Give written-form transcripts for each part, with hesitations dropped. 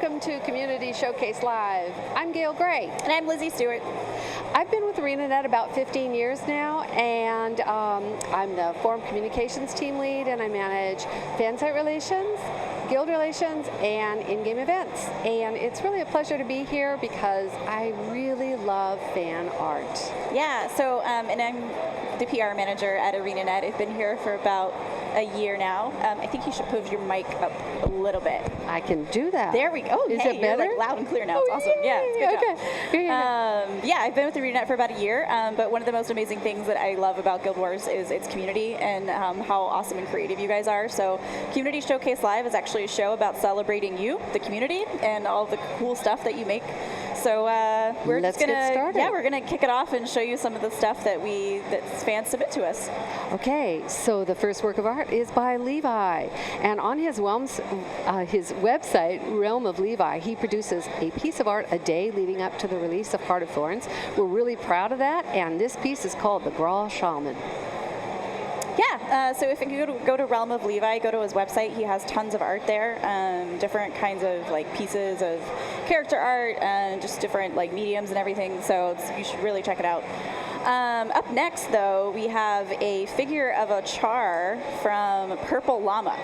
welcome to Community Showcase Live. I'm Gaile Gray. And I'm Lizzie Stewart. I've been with ArenaNet about 15 years now, and I'm the Forum Communications Team Lead, and I manage fan site relations, guild relations, and in-game events. And it's really a pleasure to be here because I really love fan art. Yeah, so, and I'm the PR manager at ArenaNet. I've been here for about a year now. I think you should move your mic up a little bit. I can do that. There we go. Is hey, it better? You're like loud and clear now. It's awesome. Yeah, it's good job. Okay. Yeah, I've been with ArenaNet for about a year, but one of the most amazing things that I love about Guild Wars is its community and how awesome and creative you guys are. So Community Showcase Live is actually a show about celebrating you, the community, and all the cool stuff that you make. So we're Let's just gonna get started. we're gonna kick it off and show you some of the stuff that fans submit to us. Okay, so the first work of art is by Levi, and on his website, Realm of Levi, he produces a piece of art a day leading up to the release of Heart of Thorns. We're really proud of that, and this piece is called the Grawl Shaman. Yeah, so if you go to Realm of Levi, go to his website. He has tons of art there, different kinds of like pieces of character art and just different like mediums and everything. So you should really check it out. Up next, though, we have a figure of a Char from Purple Llama.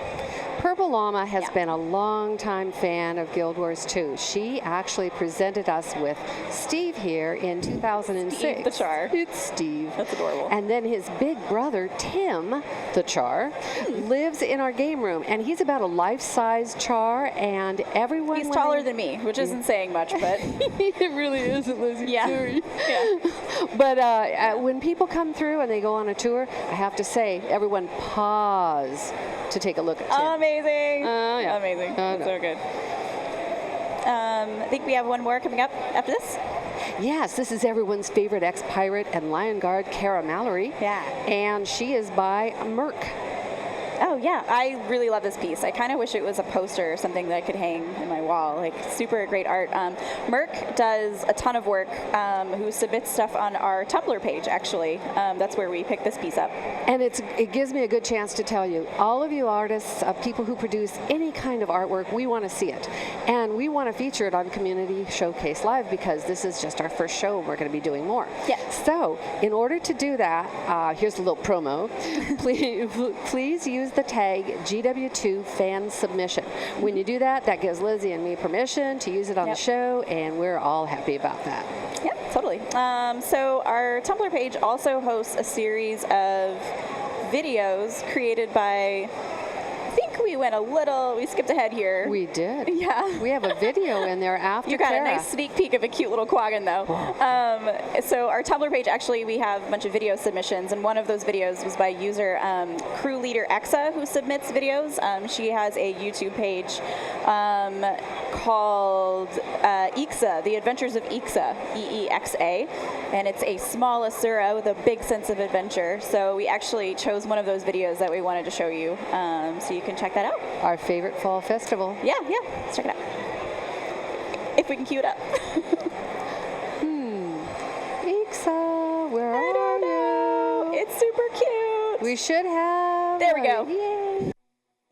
Purple Llama has been a long-time fan of Guild Wars 2. She actually presented us with Steve here in 2006. Steve the Char. It's Steve. That's adorable. And then his big brother, Tim the Char, lives in our game room. And he's about a life-size Char, and everyone... He's taller than me, which isn't saying much, but... It really isn't, Lizzie. Yeah. Sorry. Yeah. But when people come through and they go on a tour, I have to say, everyone pause to take a look at Tim. Amazing. Yeah. Amazing. So good. I think we have one more coming up after this. Yes, this is everyone's favorite ex-pirate and Lion Guard, Cara Mallory. Yeah. And she is by Merc. Oh, yeah. I really love this piece. I kind of wish it was a poster or something that I could hang in my wall. Like, super great art. Merc does a ton of work, who submits stuff on our Tumblr page, actually. That's where we picked this piece up. And it gives me a good chance to tell you, all of you artists, people who produce any kind of artwork, we want to see it. And we want to feature it on Community Showcase Live because this is just our first show and we're going to be doing more. Yeah. So, in order to do that, here's a little promo. Please use the tag GW2 fan submission. When you do that, that gives Lizzie and me permission to use it on the show, and we're all happy about that. Yeah, totally. So our Tumblr page also hosts a series of videos created by... we skipped ahead here. We did. Yeah. We have a video in there after You got Cara. a nice sneak peek of a cute little quaggin, though. So our Tumblr page, actually, we have a bunch of video submissions, and one of those videos was by user Crew Leader Exa, who submits videos. She has a YouTube page called Exa, The Adventures of Exa, E-E-X-A, and it's a small Asura with a big sense of adventure. So we actually chose one of those videos that we wanted to show you, so you can check that out. Our favorite fall festival. Yeah, let's check it out. If we can cue it up. Exa, where are you? It's super cute. We should have. There we go. Yay.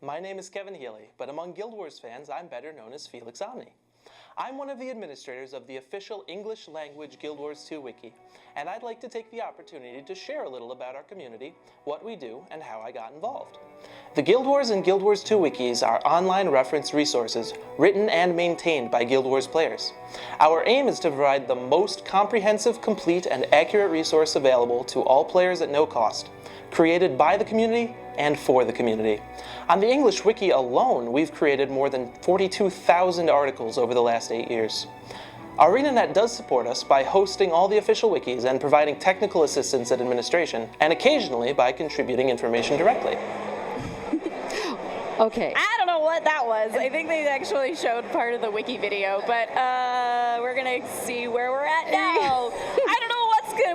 My name is Kevin Healy, but among Guild Wars fans, I'm better known as Felix Omni. I'm one of the administrators of the official English language Guild Wars 2 wiki, and I'd like to take the opportunity to share a little about our community, what we do, and how I got involved. The Guild Wars and Guild Wars 2 wikis are online reference resources written and maintained by Guild Wars players. Our aim is to provide the most comprehensive, complete, and accurate resource available to all players at no cost, created by the community and for the community. On the English wiki alone, we've created more than 42,000 articles over the last 8 years. ArenaNet does support us by hosting all the official wikis and providing technical assistance at administration, and occasionally by contributing information directly. Okay. I don't know what that was. I think they actually showed part of the wiki video, but we're going to see where we're at now. I don't know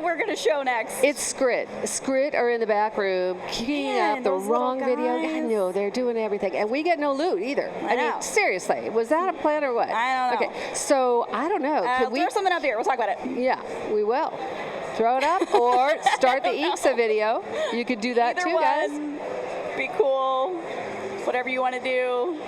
we're going to show next. It's Skrit. Skrit are in the back room keying up the wrong video. I know, they're doing everything. And we get no loot either. I mean, seriously, was that a plan or what? I don't know. Okay, so I don't know. Could we throw something up here? We'll talk about it. Yeah, we will. Throw it up or start the Exa video. You could do that too, guys. Be cool. Whatever you want to do.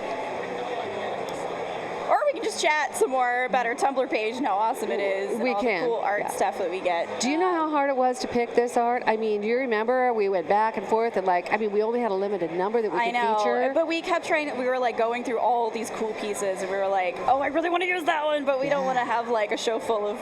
Or we can can just chat some more about our Tumblr page and how awesome it is. And We all can, the cool art yeah. stuff that we get. Do you know how hard it was to pick this art? I mean, do you remember we went back and forth and we only had a limited number that we could feature. But we kept trying. We were like going through all these cool pieces, and we were like, "Oh, I really want to use that one," but we don't want to have like a show full of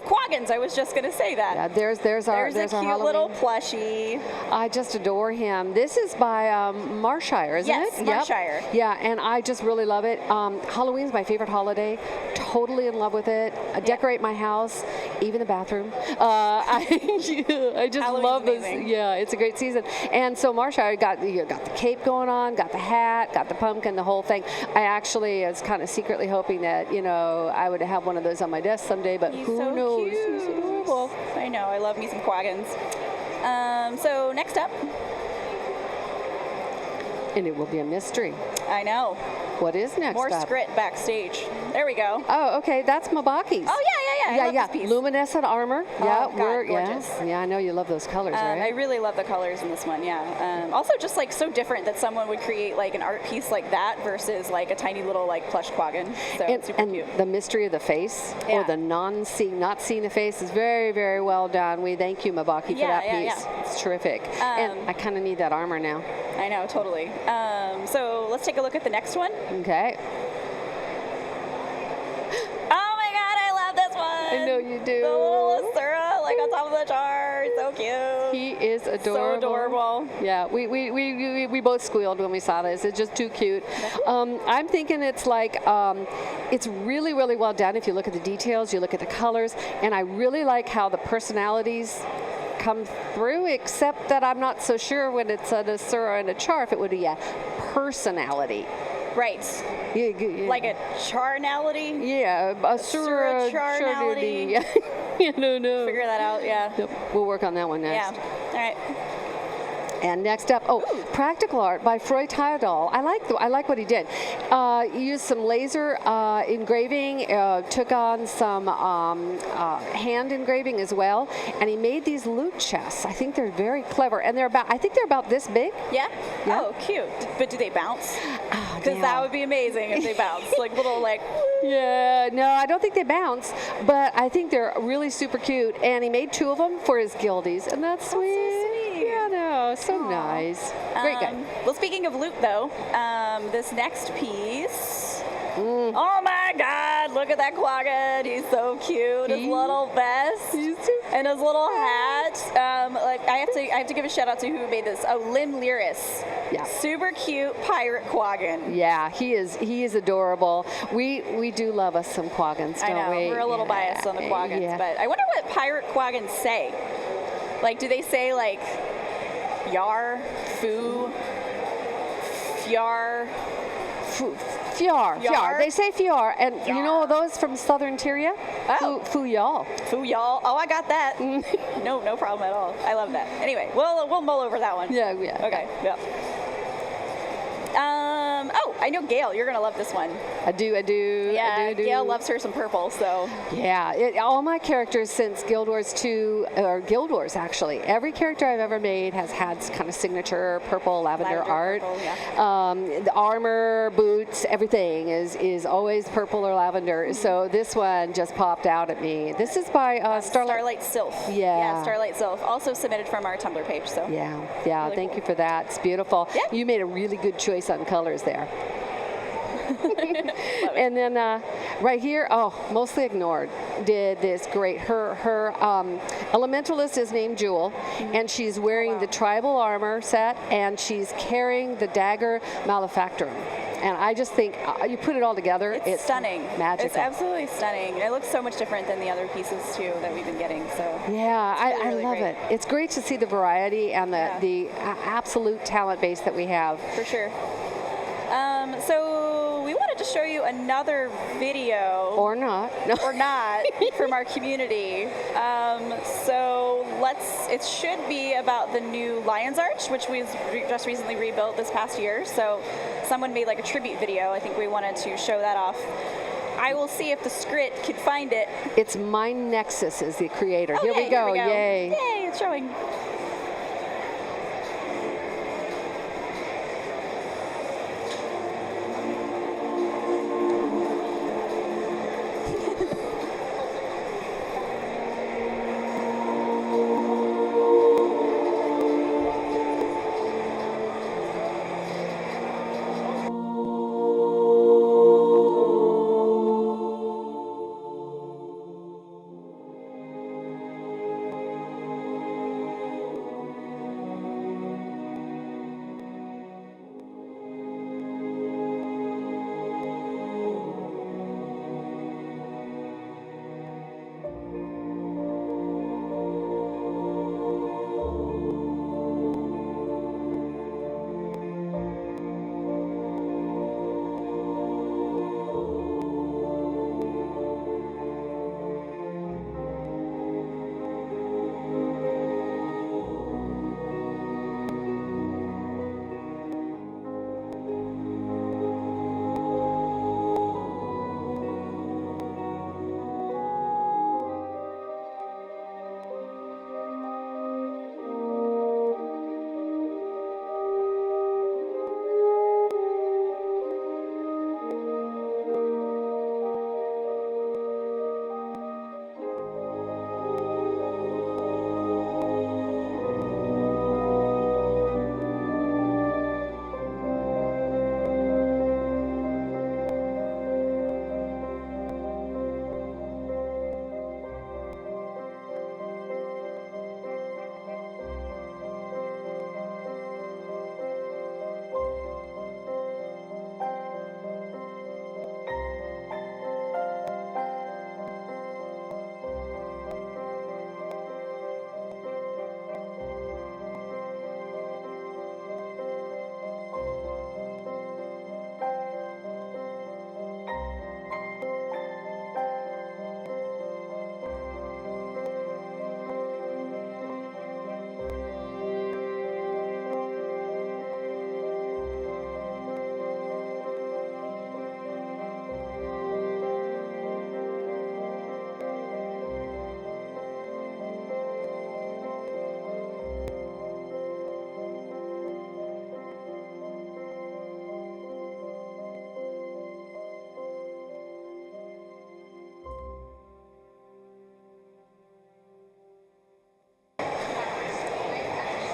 quaggins. I was just gonna say that. Yeah, there's our a cute Halloween. little plushie. I just adore him. This is by Marshire, isn't Yes, it? Marshire. Yep. Yeah, and I just really love it. Halloween's my favorite holiday. Totally in love with it. I decorate my house, even the bathroom. I just Halloween's love this. amazing. Yeah, it's a great season. And so Marshire got the cape going on, got the hat, got the pumpkin, the whole thing. I actually was kind of secretly hoping that I would have one of those on my desk someday, but He's who so knows? cute. He's adorable. I know. I love me some quaggins. So next up, And it will be a mystery. I know. What is next More up? Skrit backstage. There we go. Oh, okay, that's Mabaki's. Oh yeah. I love this piece. Luminescent armor. Oh, God, gorgeous. Yeah, I know you love those colors, right? I really love the colors in this one. Yeah. Also, just like so different that someone would create like an art piece like that versus like a tiny little like plush quaggin. So it's super cute. The mystery of the face, or Yeah. the not seeing the face, is very, very well done. We thank you, Mabaki, for that piece. Yeah. It's terrific. And I kind of need that armor now. I know, totally. So let's take a look at the next one. Okay. Oh my God, I love this one. I know you do. The little Asura, like on top of the chart, so cute. He is adorable. So adorable. Yeah, we both squealed when we saw this. It's just too cute. I'm thinking it's like, it's really, really well done. If you look at the details, you look at the colors, and I really like how the personalities come through, except that I'm not so sure when it's an Asura and a Char if it would be a personality. Right. Yeah. Like a charnality. Yeah, Asura charnality. No. Figure that out, yeah. Yep. We'll work on that one next. Yeah. All right. And next up, practical art by Freud Theodol. I like what he did. He used some laser engraving, took on some hand engraving as well, and he made these loot chests. I think they're very clever, and I think they're about this big. Yeah? Yeah. Oh, cute. But do they bounce? Oh, Because that would be amazing if they bounce. Like little like. Yeah, no, I don't think they bounce, but I think they're really super cute. And he made 2 of them for his guildies, and that's sweet. so sweet. Yeah, no, so nice. Great guy. Well, speaking of loot, though, this next piece. Oh my God! Look at that quaggin. He's so cute. His little vest and his little hat. Like I have to give a shout out to who made this. Oh, Lim Lyris. Yeah. Super cute pirate quaggin. Yeah, he is adorable. We do love us some quaggins, don't I know. we? We're a little biased on the quaggins, yeah. but I wonder what pirate quaggins say. Like, do they say like yar, foo, fyar? Fyar. They say fyar, and you know those from Southern Tyria? Oh. Fuyal. Foo y'all. Oh, I got that. No problem at all. I love that. Anyway, we'll mull over that one. Yeah. Okay. Yep. Oh, I know Gaile. You're gonna love this one. I do. Yeah, I do. Gaile loves her some purple. So. Yeah, all my characters since Guild Wars 2, or Guild Wars actually, every character I've ever made has had kind of signature purple, lavender art. Purple, yeah. The armor, boots, everything is always purple or lavender. Mm-hmm. So this one just popped out at me. This is by Starlight Sylph. Yeah. Starlight Sylph. Also submitted from our Tumblr page. So. Yeah. Really Thank cool. you for that. It's beautiful. Yeah. You made a really good choice on colors there. And then right here, mostly ignored, did this great. Her elementalist is named Jewel, and she's wearing the tribal armor set, and she's carrying the dagger Malefactorum. And I just think you put it all together, it's stunning. magical. It's absolutely stunning. It looks so much different than the other pieces too that we've been getting. So. Yeah, I really love great. it. It's great to see the variety and the absolute talent base that we have. For sure. So we wanted to show you another video. Or not. No. Or not from our community. So it should be about the new Lion's Arch, which we just recently rebuilt this past year. So someone made like a tribute video. I think we wanted to show that off. I will see if the Skrit could find it. It's Mind Nexus is the creator. Oh, Here we go. Yay. Yay, it's showing.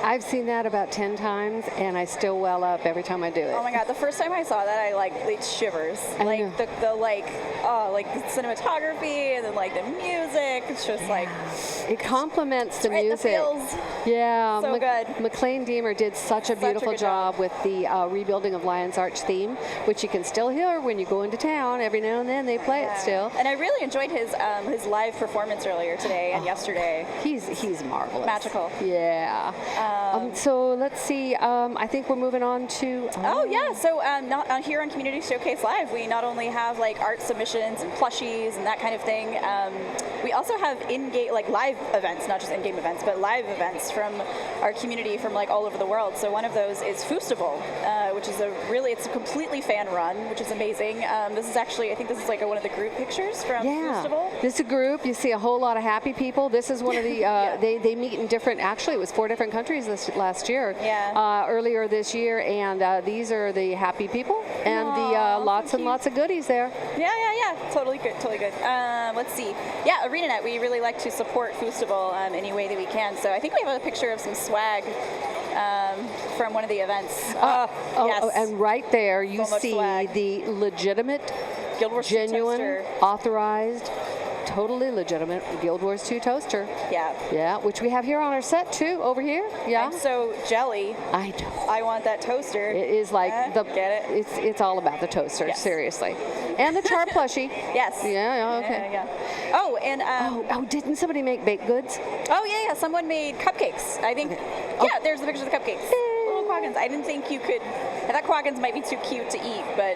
I've seen that about 10 times, and I still well up every time I do it. Oh my God! The first time I saw that, I like it shivers. Like know. the cinematography and then like the music. It's just like it complements the right in the music. feels. Yeah, So good. McLean Deemer did such a beautiful good job with the rebuilding of Lion's Arch theme, which you can still hear when you go into town. Every now and then they play it still. And I really enjoyed his live performance earlier today and yesterday. He's marvelous. Magical. Yeah. So let's see. I think we're moving on to. Oh yeah. So here on Community Showcase Live, we not only have like art submissions and plushies and that kind of thing. We also have in-game like live events, not just in-game events, but live events from our community from like all over the world. So one of those is Foostival, which is it's a completely fan run, which is amazing. This is actually, I think this is like one of the group pictures from Foostival. This is a group. You see a whole lot of happy people. This is one of the, they meet in different, actually it was 4 different countries last year, earlier this year, and these are the happy people, and lots and lots of goodies there. Yeah. Totally good. Let's see. Yeah, ArenaNet, we really like to support Foostival any way that we can. So I think we have a picture of some swag from one of the events. Yes. And right there you see swag. the legitimate, Guild Wars 2 genuine, toaster. authorized, totally legitimate Guild Wars 2 toaster. Yeah, which we have here on our set too, over here. Yeah. I'm so jelly. I know. I want that toaster. It is like get it? It's all about the toaster, Yes. seriously. And the char plushie. Yes. Yeah, okay. Yeah. Oh, and didn't somebody make baked goods? Oh yeah, someone made cupcakes. I think. Yeah, there's the picture of the cupcakes. Little Quaggins. I didn't think you could. I thought Quaggins might be too cute to eat, but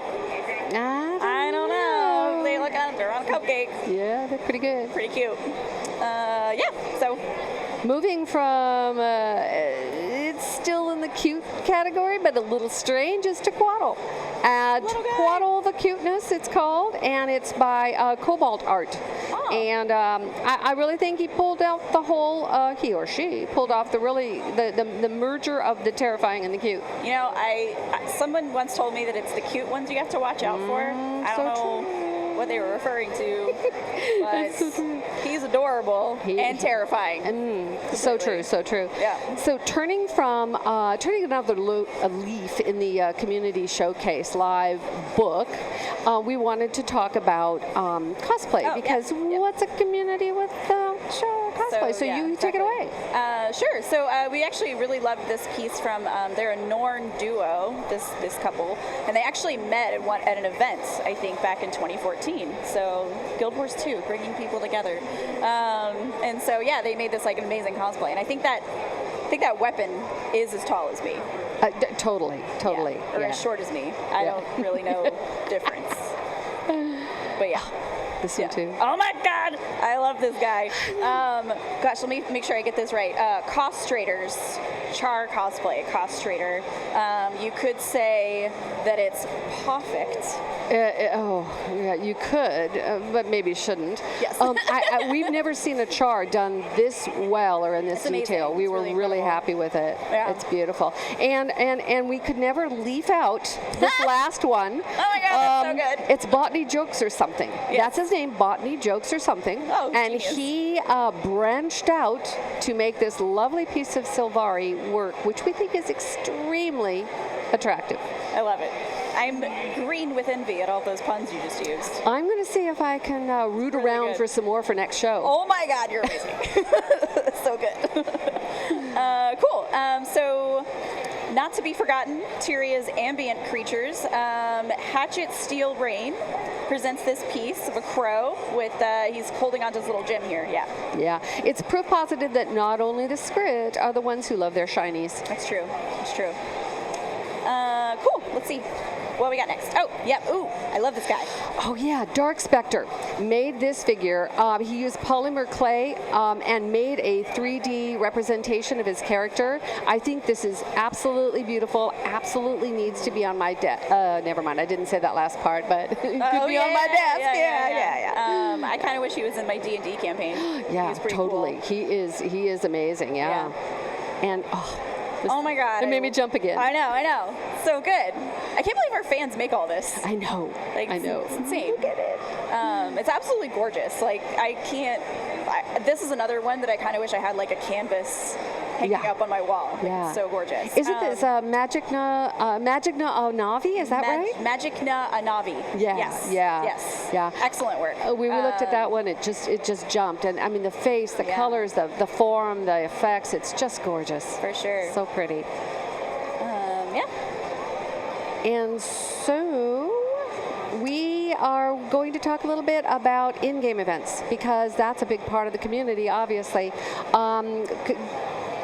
I don't know. They look they're on a cupcake. Yeah, they're pretty good. Pretty cute. So moving from it's still in the cute category, but a little strange, is Tequatl. Tequatl the Cuteness, it's called, and it's by Cobalt Art. Oh. And I really think he pulled out the whole, he or she pulled off the merger of the terrifying and the cute. You know, someone once told me that it's the cute ones you have to watch out for. I don't know what they were referring to, but he's adorable and terrifying. So true. Yeah. So turning another leaf in the Community Showcase Live book, we wanted to talk about cosplay, because what's a community without cosplay? So you take it away. Sure. So we actually really loved this piece from, they're a Norn duo, this couple, and they actually met at an event, I think, back in 2014. So Guild Wars 2, bringing people together. And so, yeah, they made this like an amazing cosplay. And I think that weapon is as tall as me. Totally. Yeah. Or as short as me. I don't really know difference. But yeah. This one too. Oh my God, I love this guy. Gosh, let me make sure I get this right. Costrators, Char cosplay, Costrator. You could say that it's perfect. You could, but maybe shouldn't. Yes. We've never seen a Char done this well or in this detail. Amazing. We It's were really happy with it. Yeah. It's beautiful. And we could never leave out this last one. Oh my God, that's so good. It's Botany Jokes or something. Yes. That's his name, Botany Jokes or something. Oh, and genius. he branched out to make this lovely piece of Silvari work, which we think is extremely attractive. I love it. I'm green with envy at all those puns you just used. I'm going to see if I can root really around good. for some more for next show. Oh my God, you're amazing. So good. Cool. So, not to be forgotten, Tyria's ambient creatures. Hatchet Steel Rain presents this piece of a crow with, he's holding onto his little gem here. Yeah. It's proof positive that not only the Squid are the ones who love their shinies. That's true. Cool. Let's see. What we got next? Oh, yep. Ooh, I love this guy. Oh yeah, Dark Spectre made this figure. He used polymer clay and made a 3D representation of his character. I think this is absolutely beautiful. Absolutely needs to be on my desk. Never mind, I didn't say that last part, but it could be on my desk. Yeah. I kind of wish he was in my D&D campaign. Yeah, he was pretty totally. Cool. He is amazing. Yeah. And oh my God. It made me jump again. I know. So good. I can't believe our fans make all this. I know. I know. It's insane. Look at it. It's absolutely gorgeous. Like, I can't this is another one that I kind of wish I had like a canvas hanging up on my wall. Yeah. It's so gorgeous. Isn't this Magicna Anavi? Is that right? Magicna Anavi. Yes. Yes. Yeah. Yes. Yeah. Excellent work. We looked at that one. It just jumped, and I mean the face, the colors, the form, the effects. It's just gorgeous. For sure. So pretty. Yeah. And so we are going to talk a little bit about in-game events because that's a big part of the community, obviously.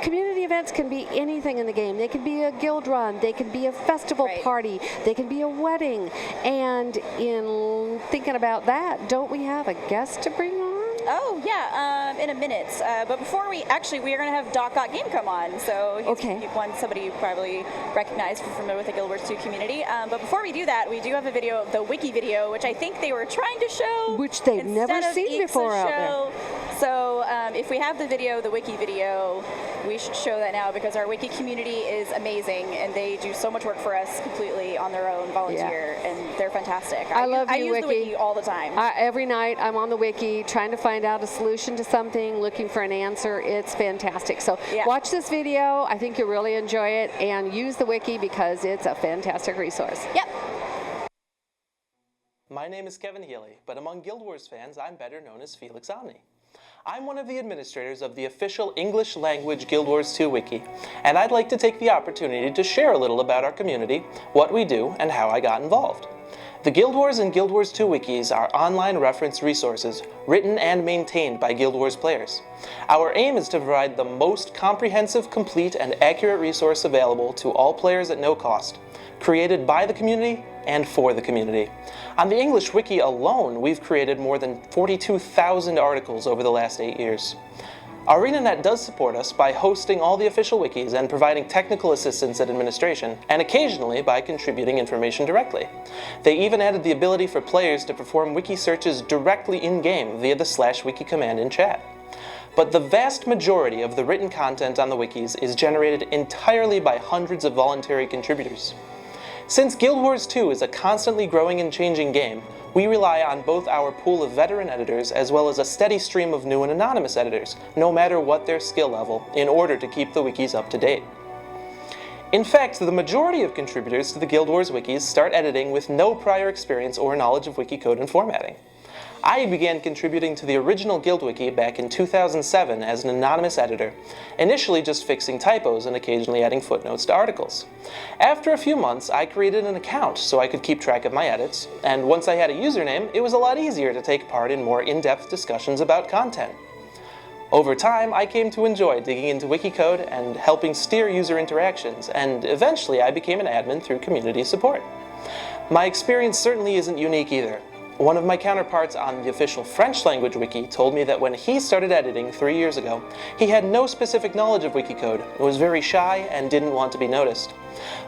Community events can be anything in the game. They can be a guild run, they can be a festival party, they can be a wedding. And in thinking about that, don't we have a guest to bring on? Oh, yeah, in a minute. But before we are going to have DocGotGame come on. So he's somebody you probably recognize if you're familiar with the Guild Wars 2 community. But before we do that, we do have a video of the wiki video, which I think they were trying to show. Which they've never seen before out there. So if we have the video, the wiki video, we should show that now because our wiki community is amazing and they do so much work for us completely on their own, volunteer, and they're fantastic. I use the wiki all the time. Every night I'm on the wiki trying to find out a solution to something, looking for an answer. It's fantastic. So watch this video. I think you'll really enjoy it and use the wiki because it's a fantastic resource. Yep. My name is Kevin Healy, but among Guild Wars fans, I'm better known as Felix Omni. I'm one of the administrators of the official English language Guild Wars 2 wiki, and I'd like to take the opportunity to share a little about our community, what we do, and how I got involved. The Guild Wars and Guild Wars 2 wikis are online reference resources written and maintained by Guild Wars players. Our aim is to provide the most comprehensive, complete, and accurate resource available to all players at no cost, created by the community and for the community. On the English wiki alone, we've created more than 42,000 articles over the last 8 years. ArenaNet does support us by hosting all the official wikis and providing technical assistance at administration, and occasionally by contributing information directly. They even added the ability for players to perform wiki searches directly in-game via the /wiki command in chat. But the vast majority of the written content on the wikis is generated entirely by hundreds of voluntary contributors. Since Guild Wars 2 is a constantly growing and changing game, we rely on both our pool of veteran editors as well as a steady stream of new and anonymous editors, no matter what their skill level, in order to keep the wikis up to date. In fact, the majority of contributors to the Guild Wars wikis start editing with no prior experience or knowledge of wiki code and formatting. I began contributing to the original Guild Wiki back in 2007 as an anonymous editor, initially just fixing typos and occasionally adding footnotes to articles. After a few months, I created an account so I could keep track of my edits, and once I had a username, it was a lot easier to take part in more in-depth discussions about content. Over time, I came to enjoy digging into wiki code and helping steer user interactions, and eventually I became an admin through community support. My experience certainly isn't unique either. One of my counterparts on the official French language wiki told me that when he started editing 3 years ago, he had no specific knowledge of wiki code, was very shy, and didn't want to be noticed.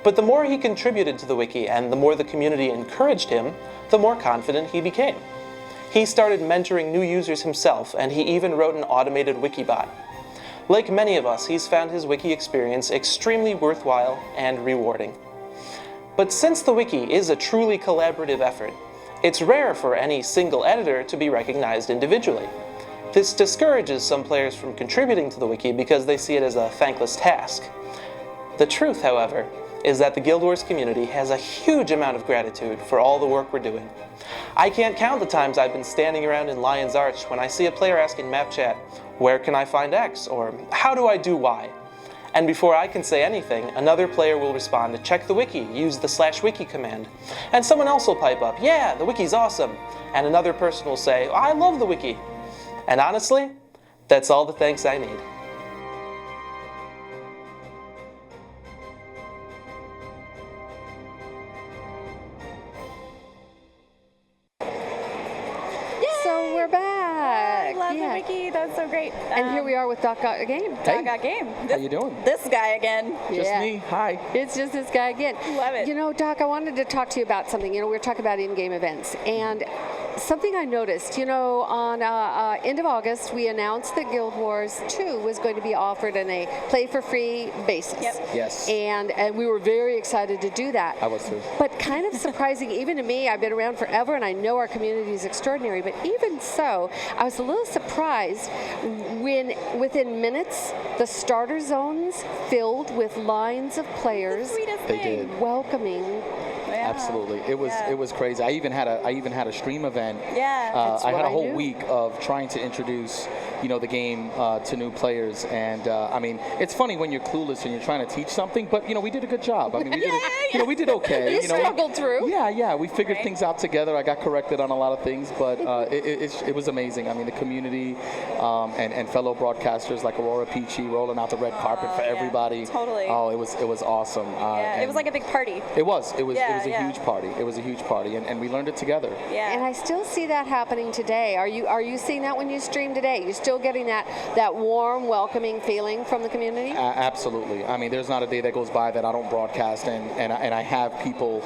But the more he contributed to the wiki and the more the community encouraged him, the more confident he became. He started mentoring new users himself, and he even wrote an automated wikibot. Like many of us, he's found his wiki experience extremely worthwhile and rewarding. But since the wiki is a truly collaborative effort, it's rare for any single editor to be recognized individually. This discourages some players from contributing to the wiki because they see it as a thankless task. The truth, however, is that the Guild Wars community has a huge amount of gratitude for all the work we're doing. I can't count the times I've been standing around in Lion's Arch when I see a player asking map chat, "Where can I find X?" or "How do I do Y?" And before I can say anything, another player will respond to "Check the wiki, use the /wiki command." And someone else will pipe up, "Yeah, the wiki's awesome." And another person will say, "I love the wiki." And honestly, that's all the thanks I need. So we're back. I love the wiki. That was so great. And here we are with DocGotGame. DocGotGame. How you doing? This guy again. Just me. Hi. It's just this guy again. Love it. You know, Doc, I wanted to talk to you about something. You know, we were talking about in-game events, and something I noticed, on end of August, we announced that Guild Wars 2 was going to be offered on a play-for-free basis. Yep. Yes. And we were very excited to do that. I was too. But kind of surprising, even to me, I've been around forever, and I know our community is extraordinary, but even so, I was a little surprised when, within minutes, the starter zones filled with lines of players Sweetest They thing. did. welcoming. Yeah. Absolutely, it was crazy. I even had a stream event. Yeah. That's I had what a I whole knew. week of trying to introduce, the game to new players, and I mean, it's funny when you're clueless and you're trying to teach something, but we did a good job. I mean, we did okay. You struggled through. Yeah, we figured Right. things out together. I got corrected on a lot of things, but it was amazing. I mean, the community and fellow broadcasters like Aurora Peachy rolling out the red carpet for yeah. everybody. Totally. Oh, it was awesome. Yeah, it and was like a big party. It was a Yeah. huge party. It was a huge party, and we learned it together. Yeah. And I still see that happening today. Are you seeing that when you stream today? You still getting that warm, welcoming feeling from the community? Absolutely. I mean, there's not a day that goes by that I don't broadcast and I have people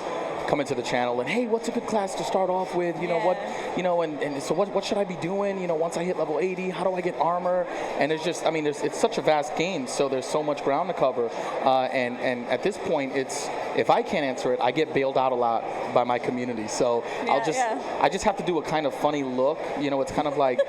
come into the channel and, hey, what's a good class to start off with? So what should I be doing? Once I hit level 80, how do I get armor? And it's such a vast game, so there's so much ground to cover. And at this point, if I can't answer it, I get bailed out a lot by my community. So I just have to do a kind of funny look. It's kind of like.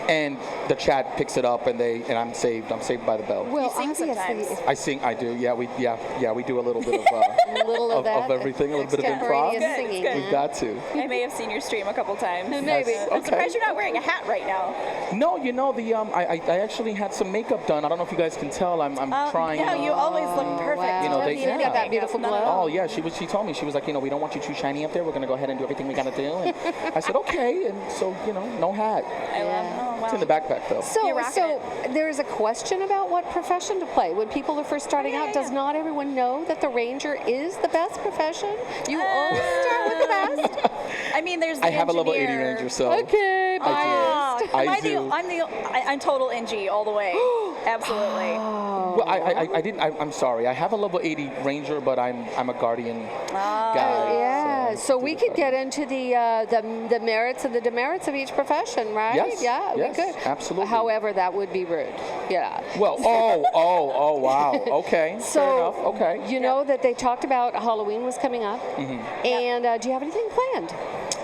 And the chat picks it up, and I'm saved. I'm saved by the bell. Well, You sing obviously, sometimes. I sing. I do. Yeah, we do a little bit of little of that, everything. A little bit of improv. extemporaneous singing. good. We've got to. I may have seen your stream a couple times. Maybe. Yes. I'm Okay. surprised you're not wearing a hat right now. No, I actually had some makeup done. I don't know if you guys can tell. I'm trying. No, you always look perfect. Wow. They- You've got yeah. that beautiful None at glow. all. Oh yeah, she told me, she was like, we don't want you too shiny up there. We're gonna go ahead and do everything we gotta do. And I said okay, and so no hat. I love. Oh, wow. It's in the backpack though. You're rocking So there's a question about what profession to play. When people are first starting out, does not everyone know that the ranger is the best profession? You always start with the best. I mean, there's the I have a level 80 engineer. ranger, so Okay, biased. I do. I'm total NG all the way. Absolutely. Well, I didn't. I'm sorry. I have a level 80 ranger, but I'm a guardian guy. Yeah, so we could get into. into the merits and the demerits of each profession, right? Yes, Yeah, yes, we could. absolutely. However, that would be rude. Yeah. Well, oh, wow. Okay, fair So enough. Okay. you know that they talked about Halloween was coming up, and do you have anything planned?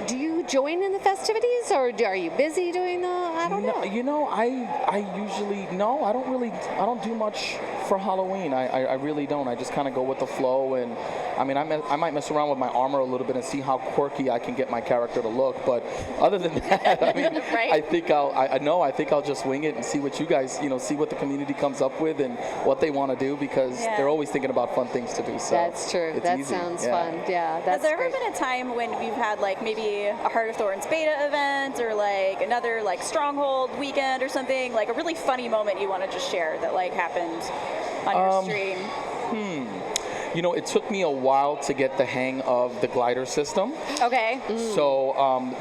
Do you join in the festivities, or are you busy doing the? I don't know. I usually I don't do much for Halloween. I really don't. I just kind of go with the flow, and I mean, I might mess around with my armor a little bit and see how quirky I can get my character to look. But other than that, I mean, Right. I think I'll just wing it and see what you guys, see what the community comes up with and what they want to do, because they're always thinking about fun things to do. So That's true. it's That easy. sounds Yeah. fun. Yeah, that's Has there ever great. been a time when we've had like maybe a Heart of Thorns beta event or like another like Stronghold weekend or something, like a really funny moment you want to just share that like happened on your stream? It took me a while to get the hang of the glider system. Okay. So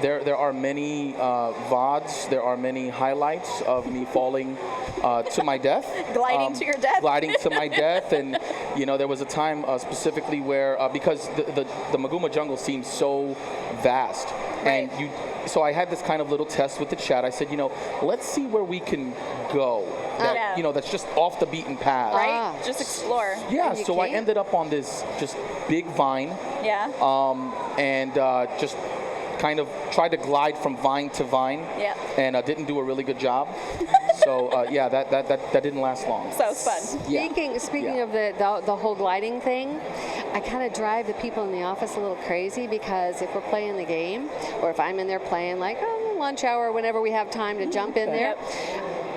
there are many VODs, there are many highlights of me falling to my death. Gliding to your death? Gliding to my death. And, there was a time specifically where, because the Maguma jungle seems so vast. Right. And so I had this kind of little test with the chat. I said, let's see where we can go. That, Yeah. that's just off the beaten path. Right? Just explore. Yeah, And you so I can't? ended up on this just big vine. Yeah. And just kind of tried to glide from vine to vine. Yeah. And didn't do a really good job. So that didn't last long. So it's fun. Yeah. Speaking Yeah. of the whole gliding thing, I kind of drive the people in the office a little crazy, because if we're playing the game, or if I'm in there playing like lunch hour, whenever we have time to jump in there,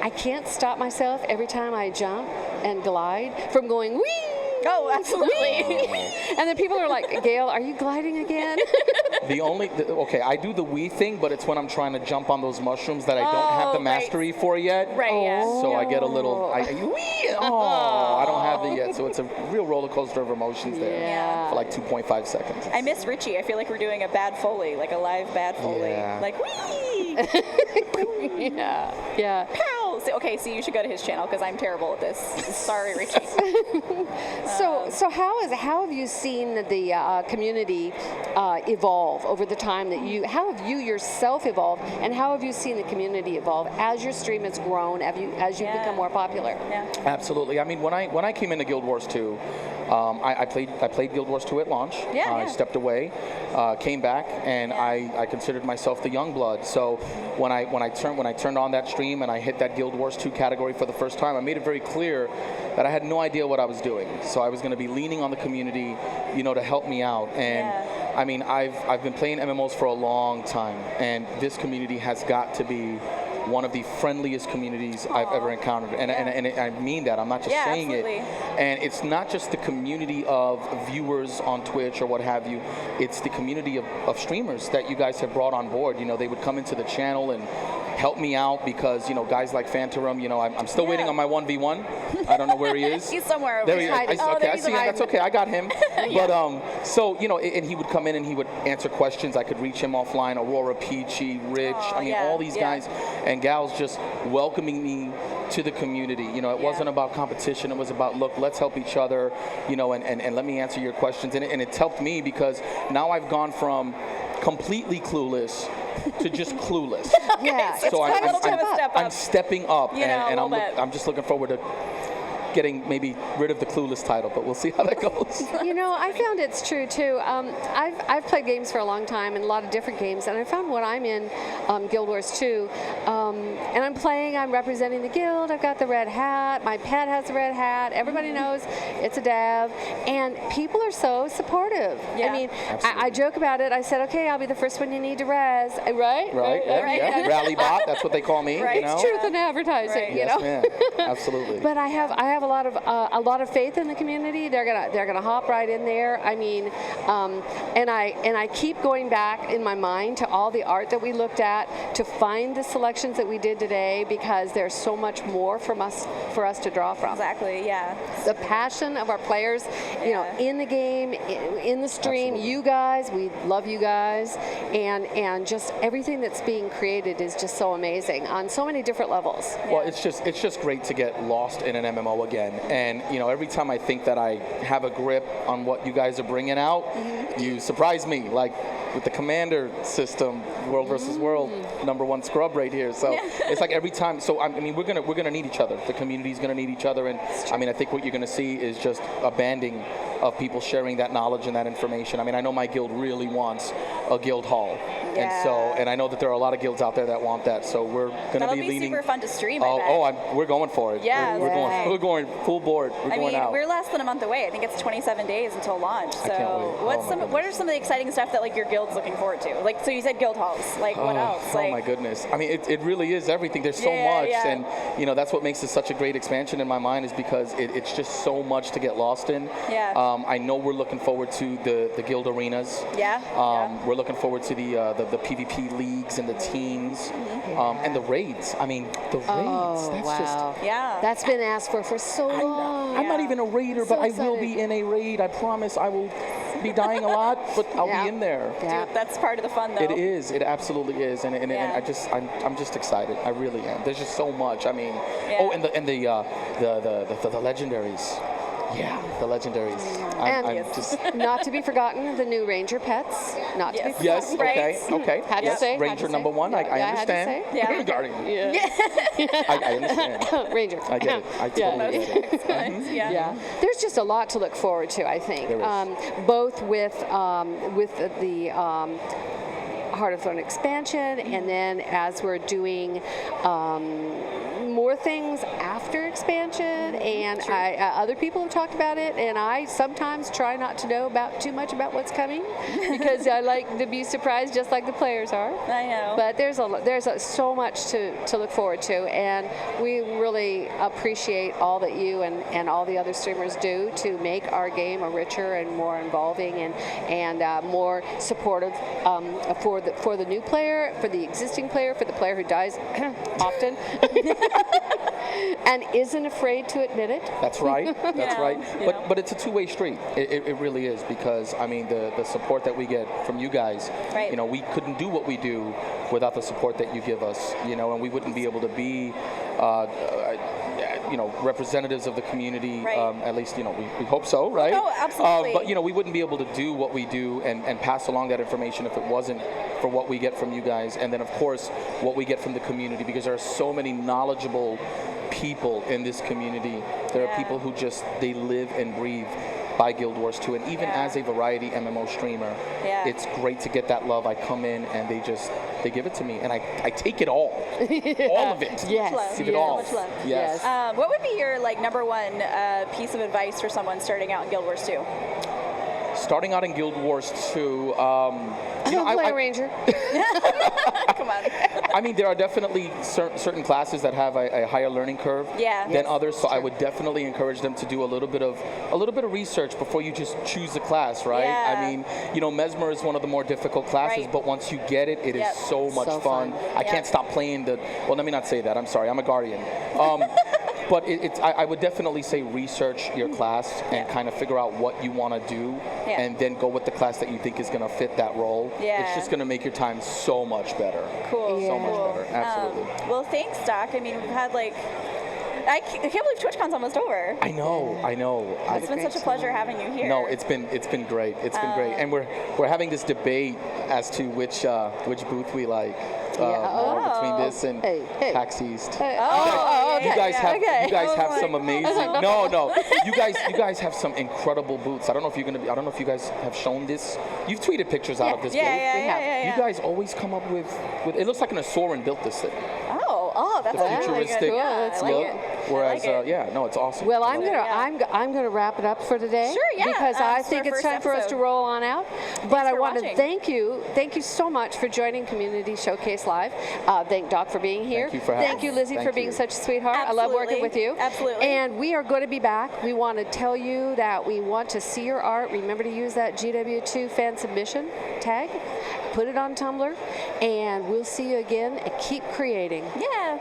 I can't stop myself every time I jump and glide from going whee. Oh, absolutely. And then people are like, Gail, are you gliding again? I do the wee thing, but it's when I'm trying to jump on those mushrooms that I don't have the right. mastery for yet. Right, yeah. So I get a little, I don't have it yet. So it's a real roller coaster of emotions there Yeah. for like 2.5 seconds. I miss Richie. I feel like we're doing a bad Foley, like a live bad Foley. Yeah. Like, whee! Yeah. Pow! Oh, so you should go to his channel because I'm terrible at this. Sorry, Richie. So how have you seen the community evolve over the time that how have you yourself evolved, and how have you seen the community evolve as your stream has grown, as you've become more popular? Yeah. Absolutely. I mean, when I came into Guild Wars 2, I played Guild Wars 2 at launch. I stepped away, came back, and I considered myself the young blood. So when I turned on that stream and I hit that Guild Wars 2 category for the first time, I made it very clear that I had no idea what I was doing. So I was going to be leaning on the community, to help me out. And I mean, I've been playing MMOs for a long time, and this community has got to be one of the friendliest communities I've ever encountered, and I mean that. I'm not just saying absolutely. it. And it's not just the community of viewers on Twitch or what have you. It's the community of streamers that you guys have brought on board. They would come into the channel and help me out because guys like Phantom. I'm still waiting on my 1v1. I don't know where he is. He's somewhere over there. here. I see him. That's okay. I got him. But and he would come in and he would answer questions. I could reach him offline. Aurora, Peachy, Rich. all these guys and gals just welcoming me to the community. It wasn't about competition. It was about, look, let's help each other. And let me answer your questions. And it's helped me because now I've gone from completely clueless to just clueless. So I'm stepping up, and I'm just looking forward to getting maybe rid of the clueless title, but we'll see how that goes. I found it's true too. I've played games for a long time and a lot of different games, and I found when I'm in Guild Wars 2, and I'm representing the guild. I've got the red hat. My pet has the red hat. Everybody knows it's a dev, and people are so supportive. I mean, I joke about it. I said, okay, I'll be the first one you need to res. Right. Rally bot. That's what they call me. It's truth in advertising. Yes, ma'am. Absolutely. But I have a lot of faith in the community. They're gonna hop right in there. I mean, and I keep going back in my mind to all the art that we looked at to find the selections that we did today, because there's so much more for us to draw from. Exactly. Yeah. The passion of our players, in the game, in the stream. Absolutely. You guys, we love you guys, and just everything that's being created is just so amazing on so many different levels. Well, it's just great to get lost in an MMO again, and every time I think that I have a grip on what you guys are bringing out, you surprise me, like with the commander system, world versus world, #1 scrub right here. So it's like every time. So I mean, we're gonna need each other. The community's gonna need each other, and I mean, I think what you're gonna see is just a banding of people sharing that knowledge and that information. I mean, I know my guild really wants a guild hall, and I know that there are a lot of guilds out there that want that. So we're gonna be leaning. Super fun to stream. We're going for it. Yeah, we're going full board. We're less than a month away. I think it's 27 days until launch. So I can't wait. what are some of the exciting stuff that your guild's looking forward to? So you said guild halls. What else? Oh my goodness. I mean, it really is everything. There's so much, and that's what makes it such a great expansion in my mind, is because it's just so much to get lost in. I know we're looking forward to the guild arenas. We're looking forward to the PvP leagues and the teams, and the raids. I mean, the raids. That's been asked for so long. I'm not even a raider, but I will be in a raid. I promise. I will be dying a lot, but I'll be in there. Dude, that's part of the fun, though. It is. It absolutely is, and I'm just excited. I really am. There's just so much. I mean, and the legendaries. Yeah, the legendaries. And just not to be forgotten, the new Ranger pets. Not to be forgotten. Yes. Okay. Had to say. Ranger #1. I understand. Guardian. I understand. Ranger. I get it. I totally get it. There's just a lot to look forward to, I think. Both with the Heart of Throne expansion, and then as we're doing more things after expansion, and other people have talked about it, and I sometimes try not to know too much about what's coming because I like to be surprised, just like the players are. I know. But there's so much to look forward to, and we really appreciate all that you and all the other streamers do to make our game a richer and more involving and more supportive for the new player, for the existing player, for the player who dies often. And isn't afraid to admit it. That's right. That's right. But it's a two-way street. It really is, because I mean the support that we get from you guys. We couldn't do what we do without the support that you give us. And we wouldn't be able to be representatives of the community. Right. At least, we hope so, right? Oh, absolutely. But we wouldn't be able to do what we do and pass along that information if it wasn't for what we get from you guys, and then of course what we get from the community, because there are so many knowledgeable people in this community. There are people who they live and breathe by Guild Wars 2, and even as a variety MMO streamer, it's great to get that love. I come in and they give it to me, and I take it all, all of it. Yes, give it all. Much love. Yes. What would be your number one piece of advice for someone starting out in Guild Wars 2? Starting out in Guild Wars 2, Don't play Ranger. Come on. I mean, there are definitely certain classes that have a higher learning curve than others. So I would definitely encourage them to do a little bit of research before you just choose a class, right? Yeah. I mean, Mesmer is one of the more difficult classes, but once you get it, it is so much fun. I can't stop playing well, let me not say that. I'm sorry. I'm a guardian. But I would definitely say research your class and kind of figure out what you want to do, and then go with the class that you think is going to fit that role. Yeah. It's just going to make your time so much better. Cool. So much better. Absolutely. Well, thanks, Doc. I mean, we've had I can't believe TwitchCon's almost over. I know. It's been such a pleasure having you here. No, it's been great. It's been great, and we're having this debate as to which booth we like. Between this and PAX East. You guys have some amazing. No, you guys have some incredible booths. I don't know if you're gonna be. I don't know if you guys have shown this. You've tweeted pictures out of this booth. Yeah. You guys always come up with. It looks like an Asoran built this thing. Oh, that's the futuristic look. Whereas, it's awesome. Well, I'm gonna wrap it up for today. Sure, yeah. Because I think it's time for us to roll on out. But I want to thank you so much for joining Community Showcase Live. Thank Doc for being here. Thank you for having me. Thank you, Lizzie, for being such a sweetheart. Absolutely. I love working with you. Absolutely. And we are going to be back. We want to tell you that we want to see your art. Remember to use that GW2 fan submission tag. Put it on Tumblr, and we'll see you again. And keep creating. Yeah.